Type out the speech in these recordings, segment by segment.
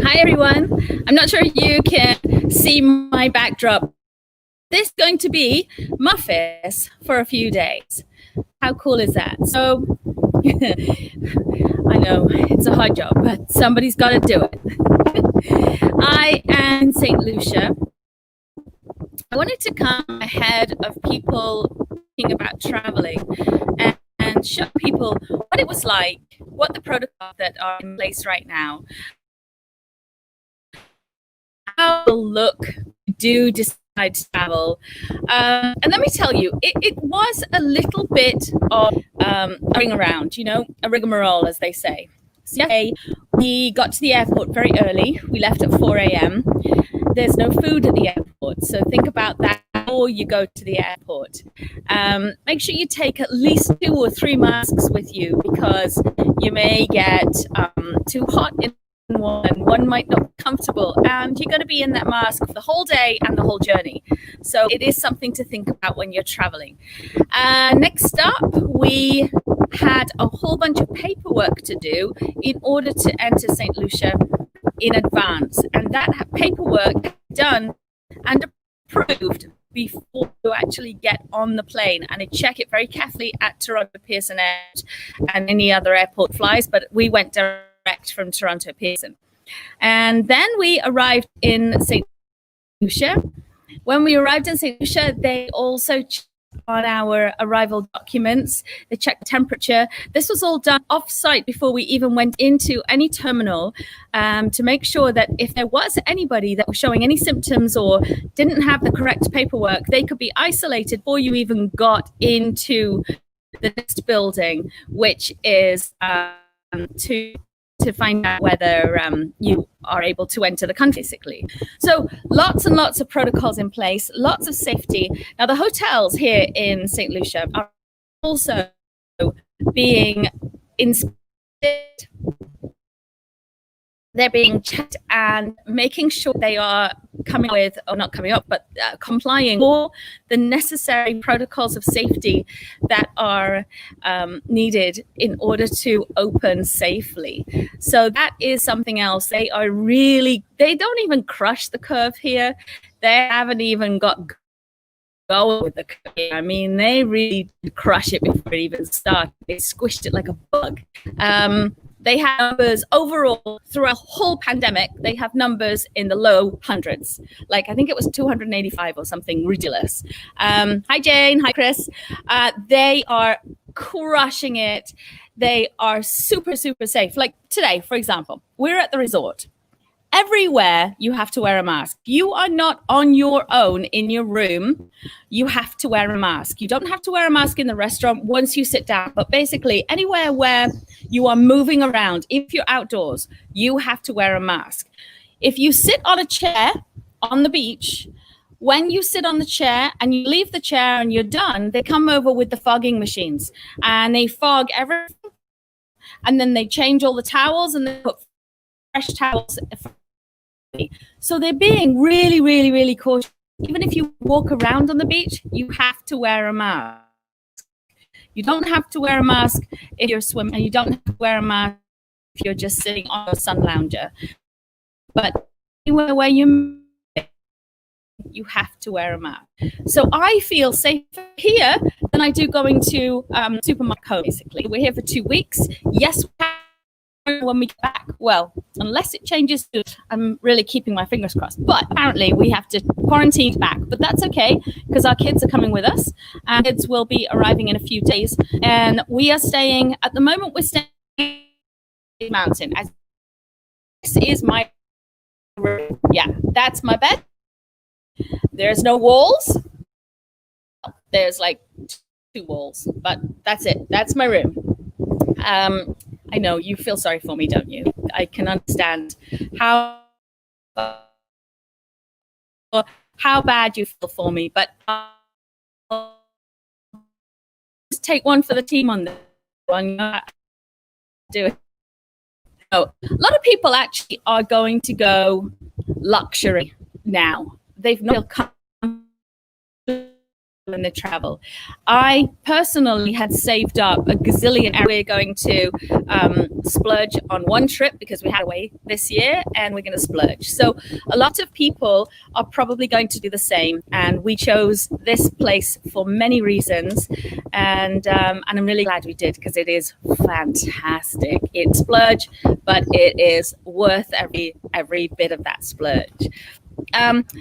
Hi, everyone. I'm not sure you can see my backdrop. This is going to be my office for a few days. How cool is that? So, I know it's a hard job, but somebody's got to do it. I am in St. Lucia. I wanted to come ahead of people thinking about traveling and show people what it was like, what the protocols that are in place right now, how it will look, do decide to travel. And let me tell you, it was a little bit of a ring around, a rigmarole, as they say. So yesterday, we got to the airport very early. We left at 4 a.m. There's no food at the airport, so think about that before you go to the airport. Make sure you take at least 2 or 3 masks with you, because you may get too hot in one might not be comfortable, and you're going to be in that mask for the whole day and the whole journey. So it is something to think about when you're traveling. Next up, we had a whole bunch of paperwork to do in order to enter St. Lucia in advance, and that paperwork done and approved before you actually get on the plane, and I check it very carefully at Toronto Pearson Airport and any other airport flies, but we went direct from Toronto Pearson. And then we arrived in St. Lucia. When we arrived in St. Lucia, they also checked on our arrival documents. They checked the temperature. This was all done off-site before we even went into any terminal, to make sure that if there was anybody that was showing any symptoms or didn't have the correct paperwork, they could be isolated before you even got into the next building, which is to find out whether you are able to enter the country, basically. So lots and lots of protocols in place, lots of safety. Now, the hotels here in St. Lucia are also being inspected. They're being checked and making sure they are coming with, or not coming up, but complying with all the necessary protocols of safety that are needed in order to open safely. So that is something else. They don't even crush the curve here. They haven't even got going with the curve. I mean, they really crush it before it even starts. They squished it like a bug. They have numbers overall through a whole pandemic. They have numbers in the low hundreds. Like, I think it was 285 or something ridiculous. Hi, Jane. Hi, Chris. They are crushing it. They are super, super safe. Like today, for example, we're at the resort. Everywhere you have to wear a mask. You are not on your own in your room. You have to wear a mask. You don't have to wear a mask in the restaurant once you sit down, but basically anywhere where you are moving around, if you're outdoors, you have to wear a mask. If you sit on a chair on the beach, when you sit on the chair and you leave the chair and you're done, they come over with the fogging machines and they fog everything, and then they change all the towels and they put fresh towels. So they're being really, really, really cautious. Even if you walk around on the beach, you have to wear a mask. You don't have to wear a mask if you're swimming, and you don't have to wear a mask if you're just sitting on a sun lounger. But anywhere where you have to wear a mask. So I feel safer here than I do going to supermarket home, basically. We're here for 2 weeks. Yes, we have when we get back. Well, unless it changes, I'm really keeping my fingers crossed. But apparently we have to quarantine back. But that's okay, because our kids are coming with us. And kids will be arriving in a few days. And we are staying, at the moment, we're staying in mountain. This is my room. Yeah, that's my bed. There's no walls. There's like 2 walls, but that's it. That's my room. I know you feel sorry for me, don't you? I can understand how bad you feel for me, but just take one for the team on this one. Do it. So, a lot of people actually are going to go luxury now. They've not come in the travel. I personally had saved up a gazillion, and we're going to splurge on one trip because we had away this year, and we're going to splurge. So a lot of people are probably going to do the same, and we chose this place for many reasons, and I'm really glad we did, because it is fantastic. It's splurge, but it is worth every bit of that splurge.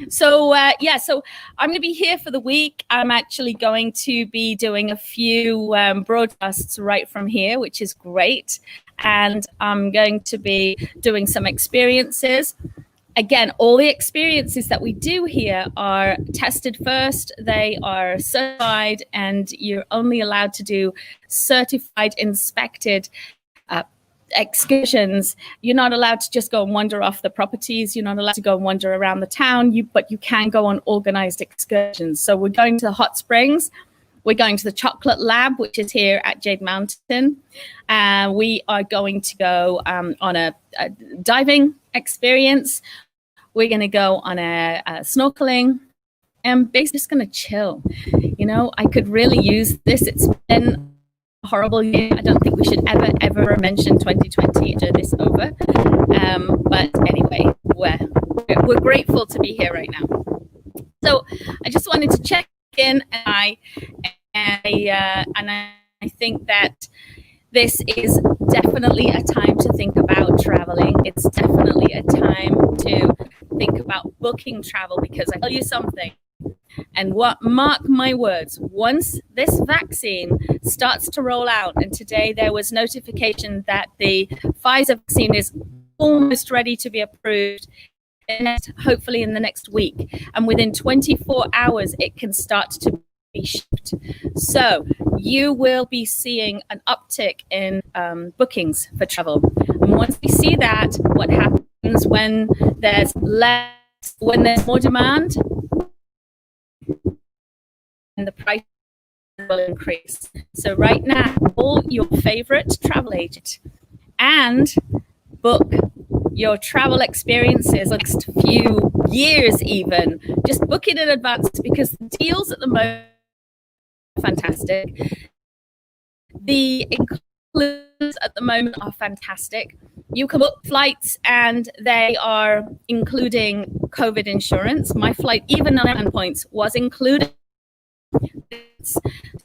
So I'm going to be here for the week. I'm actually going to be doing a few broadcasts right from here, which is great. And I'm going to be doing some experiences. Again, all the experiences that we do here are tested first. They are certified, and you're only allowed to do certified, inspected excursions. You're not allowed to just go and wander off the properties. You're not allowed to go and wander around the town, but you can go on organized excursions. So we're going to the hot springs. We're going to the chocolate lab, which is here at Jade Mountain. We are going to go on a diving experience. We're going to go on a snorkeling, and basically just going to chill. You know, I could really use this. It's been horrible year. I don't think we should ever mention 2020 after this over. But anyway, we're grateful to be here right now. So I just wanted to check in, and I think that this is definitely a time to think about traveling. It's definitely a time to think about booking travel, because I tell you something. And mark my words, once this vaccine starts to roll out, and today there was notification that the Pfizer vaccine is almost ready to be approved, hopefully in the next week, and within 24 hours it can start to be shipped. So you will be seeing an uptick in bookings for travel. And once we see that, what happens when there's more demand, and the price will increase. So right now, call your favorite travel agent and book your travel experiences the next few years even. Just book it in advance, because the deals at the moment are fantastic. The inclusions at the moment are fantastic. You can book flights, and they are including COVID insurance. My flight, even on endpoints, was included.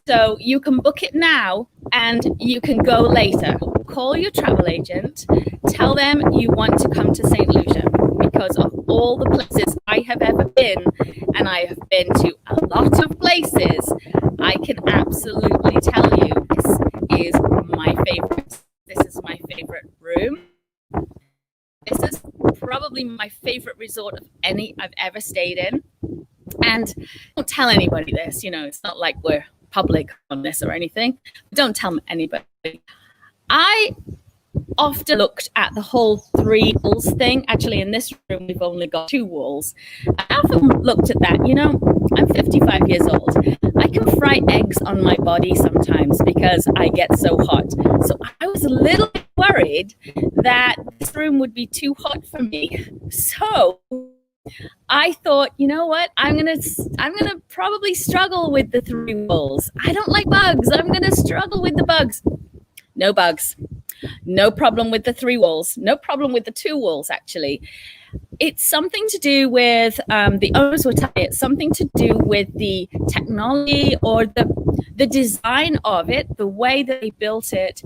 So you can book it now, and you can go later. Call your travel agent, tell them you want to come to St. Lucia, because of all the places I have ever been, and I have been to a lot of places, I can absolutely tell you this is my favorite. This is my favorite room. This is probably my favorite resort of any I've ever stayed in. And don't tell anybody this, you know, it's not like we're public on this or anything. Don't tell anybody. I often looked at the whole 3 walls thing. Actually, in this room, we've only got 2 walls. I often looked at that. You know, I'm 55 years old. I can fry eggs on my body sometimes because I get so hot. So I was a little bit worried that this room would be too hot for me. So I thought, you know what? I'm gonna probably struggle with the 3 walls. I don't like bugs. I'm gonna struggle with the bugs. No bugs. No problem with the 3 walls. No problem with the 2 walls, actually. It's something to do with the owners were telling me it's something to do with the technology or the design of it, the way that they built it.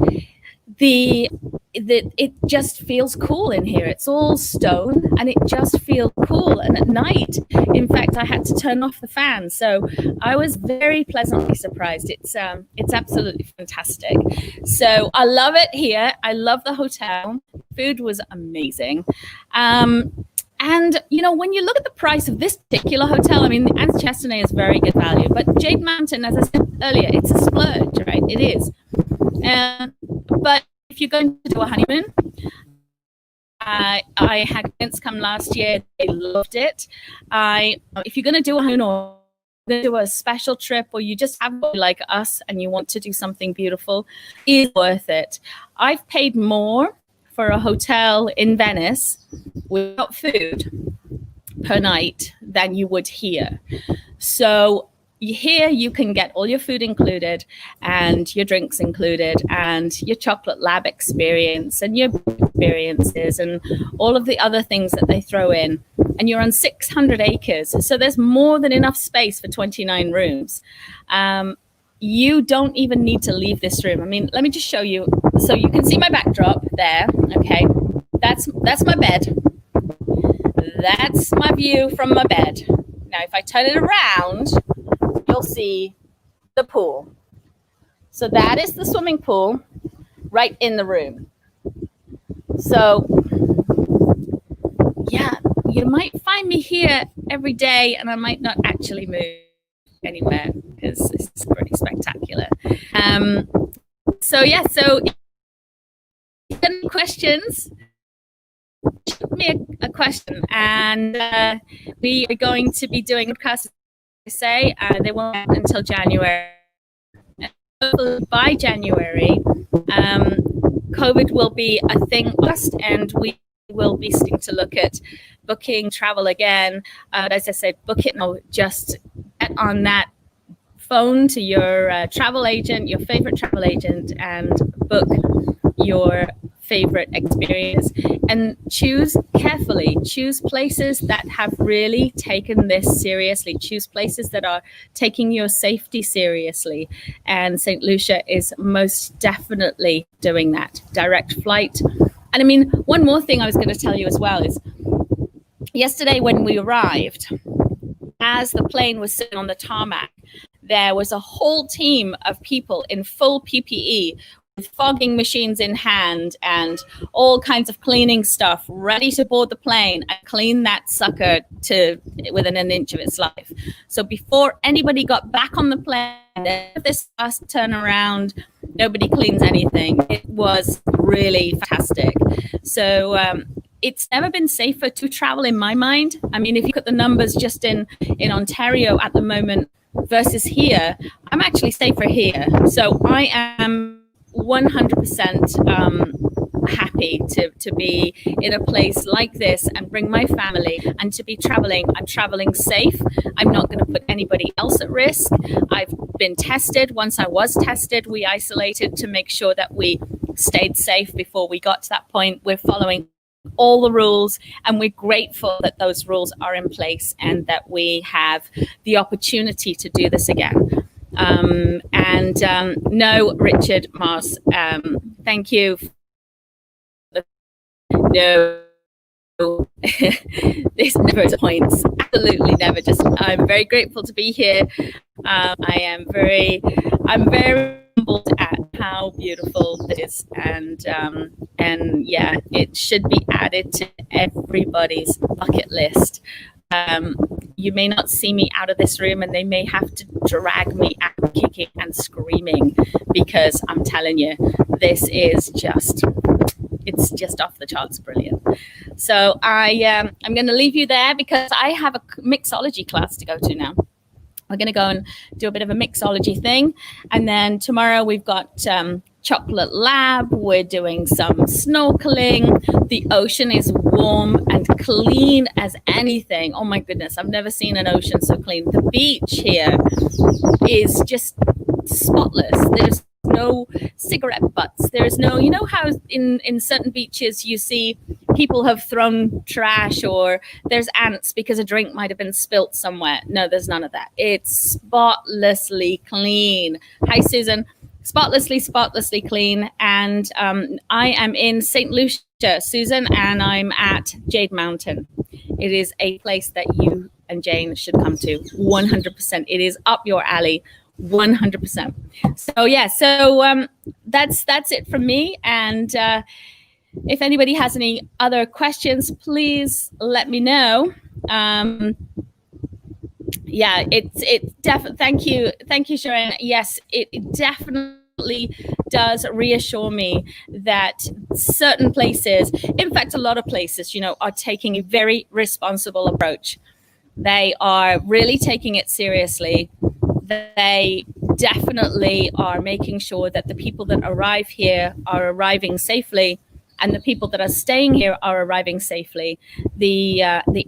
It just feels cool in here. It's all stone, and it just feels cool. And at night, in fact, I had to turn off the fan. So I was very pleasantly surprised. It's absolutely fantastic. So I love it here. I love the hotel. Food was amazing. And, you know, when you look at the price of this particular hotel, I mean, the Anse Chastanet is very good value. But Jade Mountain, as I said earlier, it's a splurge, right? It is. But if you're going to do a honeymoon, I had clients come last year. They loved it. If you're going to do a honeymoon or do a special trip, or you just have like us and you want to do something beautiful, it's worth it. I've paid more for a hotel in Venice without food per night than you would here. So here you can get all your food included and your drinks included and your chocolate lab experience and your experiences and all of the other things that they throw in. And you're on 600 acres. So there's more than enough space for 29 rooms. You don't even need to leave this room. I mean, let me just show you. So you can see my backdrop there. Okay, that's my bed. That's my view from my bed. Now, if I turn it around, you'll see the pool. So that is the swimming pool right in the room. So yeah, you might find me here every day and I might not actually move anywhere because it's pretty spectacular. So yeah, so if you have any questions, shoot me a question, and we are going to be doing podcasts. Say they won't end until January. By January, COVID will be a thing first, and we will be starting to look at booking travel again. As I said, book it now. Just get on that phone to your travel agent, your favorite travel agent, and book your favorite experience, and choose carefully. Choose places that have really taken this seriously. Choose places that are taking your safety seriously, and St. Lucia is most definitely doing that. Direct flight. And I mean, one more thing I was going to tell you as well is yesterday when we arrived, as the plane was sitting on the tarmac, there was a whole team of people in full PPE with fogging machines in hand and all kinds of cleaning stuff ready to board the plane and clean that sucker to within an inch of its life. So before anybody got back on the plane, this last turnaround, nobody cleans anything. It was really fantastic. So it's never been safer to travel in my mind. I mean, if you look at the numbers just in Ontario at the moment versus here, I'm actually safer here. So I am 100% happy to be in a place like this and bring my family and to be traveling. I'm traveling safe. I'm not going to put anybody else at risk. I've been tested. Once I was tested, we isolated to make sure that we stayed safe before we got to that point. We're following all the rules, and we're grateful that those rules are in place and that we have the opportunity to do this again. No, Richard Moss, thank you. No, this never disappoints. Absolutely never. I'm very grateful to be here. I'm very humbled at how beautiful it is, and yeah, it should be added to everybody's bucket list. You may not see me out of this room, and they may have to drag me out kicking and screaming, because I'm telling you, this is it's just off the charts brilliant. So I'm going to leave you there because I have a mixology class to go to now. We're going to go and do a bit of a mixology thing. And then tomorrow we've got chocolate lab. We're doing some snorkeling. The ocean is warm and clean as anything. Oh my goodness, I've never seen an ocean so clean. The beach here is just spotless. There's no cigarette butts. There's no, you know how in certain beaches you see people have thrown trash or there's ants because a drink might have been spilt somewhere. No, there's none of that. It's spotlessly clean. Hi, Susan. Spotlessly clean. And I am in St. Lucia, Susan, and I'm at Jade Mountain. It is a place that you and Jane should come to 100%. It is up your alley. 100%. So yeah, so that's it from me. And if anybody has any other questions, please let me know. Yeah, it definitely. Thank you, Sharon. Yes, it definitely does reassure me that certain places, in fact, a lot of places, are taking a very responsible approach. They are really taking it seriously. They definitely are making sure that the people that arrive here are arriving safely. and the people that are staying here are arriving safely. The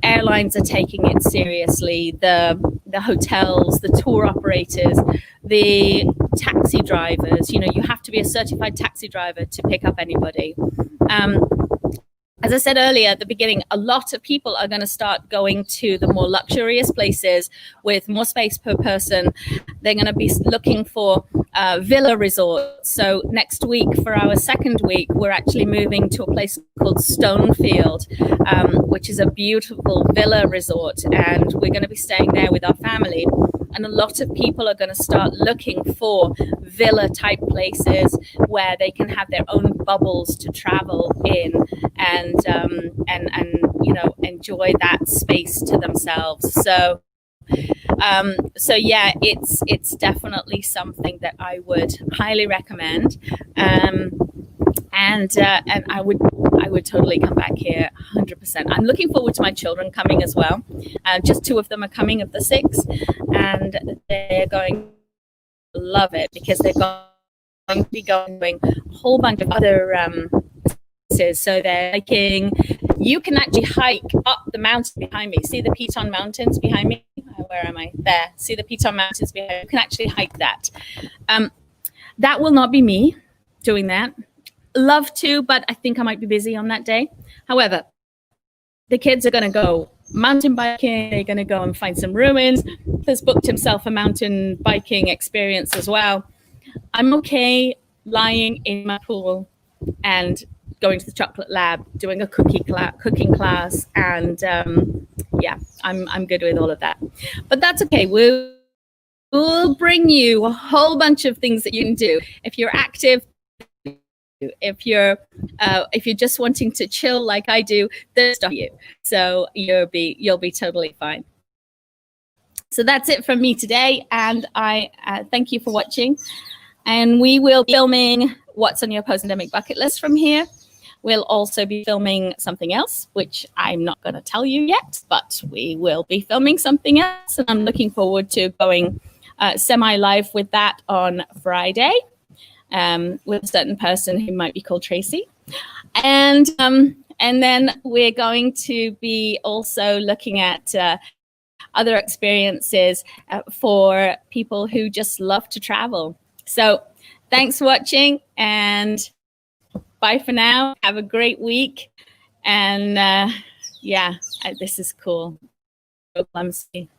airlines are taking it seriously. The hotels, the tour operators, the taxi drivers. You know, you have to be a certified taxi driver to pick up anybody. As I said earlier at the beginning, a lot of people are going to start going to the more luxurious places with more space per person. They're going to be looking for villa resorts. So next week, for our second week, we're actually moving to a place called Stonefield, which is a beautiful villa resort. And we're going to be staying there with our family. And a lot of people are going to start looking for villa type places where they can have their own bubbles to travel in and you know, enjoy that space to themselves. So yeah, it's definitely something that I would highly recommend. And I would totally come back here 100%. I'm looking forward to my children coming as well. Just 2 of them are coming of the 6, and they're going to love it because they're going to be going a whole bunch of other places. So they're hiking. You can actually hike up the mountain behind me. See the Piton Mountains behind me? Where am I? There. See the Piton Mountains behind me? You can actually hike that. That will not be me doing that. Love to, but I think I might be busy on that day. However, the kids are going to go mountain biking. They're going to go and find some ruins. Has booked himself a mountain biking experience as well. I'm okay lying in my pool and going to the chocolate lab, doing a cooking class, and yeah, I'm good with all of that. But that's okay. We'll bring you a whole bunch of things that you can do if you're active. If you're just wanting to chill like I do, there's stuff for you. So you'll be totally fine. So that's it from me today, and I thank you for watching. And we will be filming what's on your post-pandemic bucket list from here. We'll also be filming something else, which I'm not going to tell you yet, but we will be filming something else, and I'm looking forward to going semi-live with that on Friday. With a certain person who might be called Tracy. And then we're going to be also looking at other experiences for people who just love to travel. So thanks for watching, and bye for now. Have a great week. And yeah, this is cool. So clumsy.